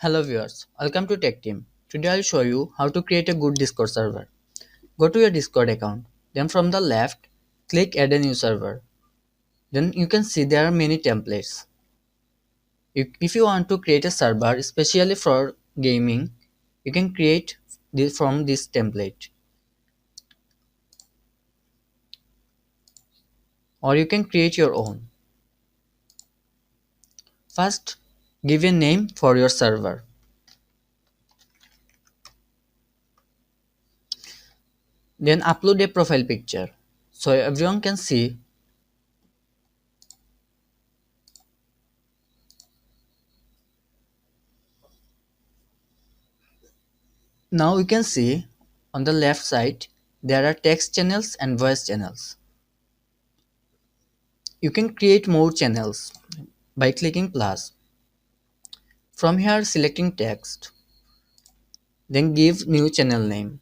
Hello viewers, welcome to Tech Team. Today I'll show you how to create a good Discord server. Go to your Discord account, then from the left, click add a new server. Then you can see there are many templates. If you want to create a server especially for gaming, you can create this from this template. Or you can create your own. First, give a name for your server. Then upload a profile picture so everyone can see. Now you can see on the left side there are text channels and voice channels. You can create more channels by clicking plus. From here selecting text, then give new channel name.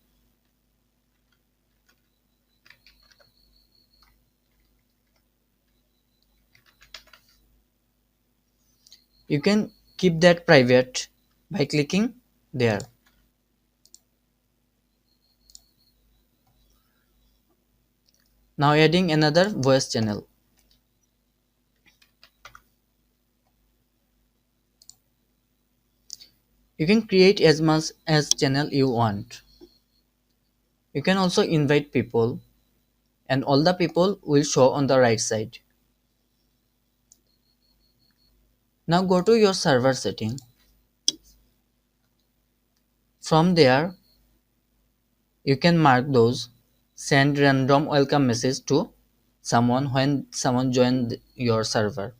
You can keep that private by clicking there. Now adding another voice channel. You can create as much as channel you want. You can also invite people and all the people will show on the right side. Now go to your server setting. From there you can mark those, send random welcome message to someone when someone joined your server.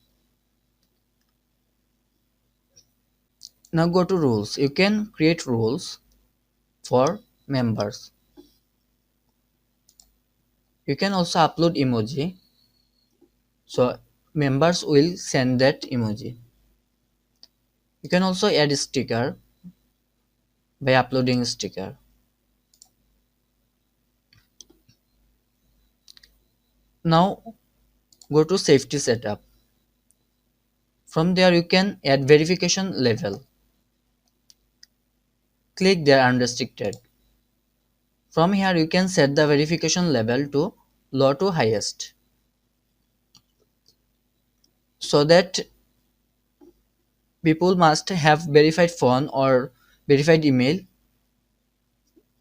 Now go to rules. You can create rules for members. You can also upload emoji. So members will send that emoji. You can also add a sticker by uploading a sticker. Now go to safety setup. From there you can add verification level. Click there unrestricted. From here you can set the verification level to low to highest so that people must have verified phone or verified email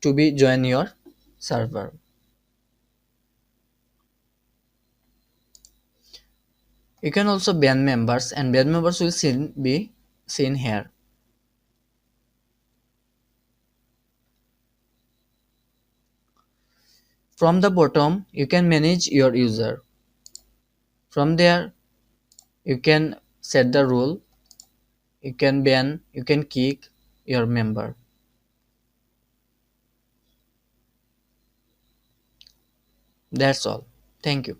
to be join your server. You can also ban members and ban members will be seen here. From the bottom you can manage your user. From there you can set the rule, you can ban, you can kick your member. That's all. Thank you.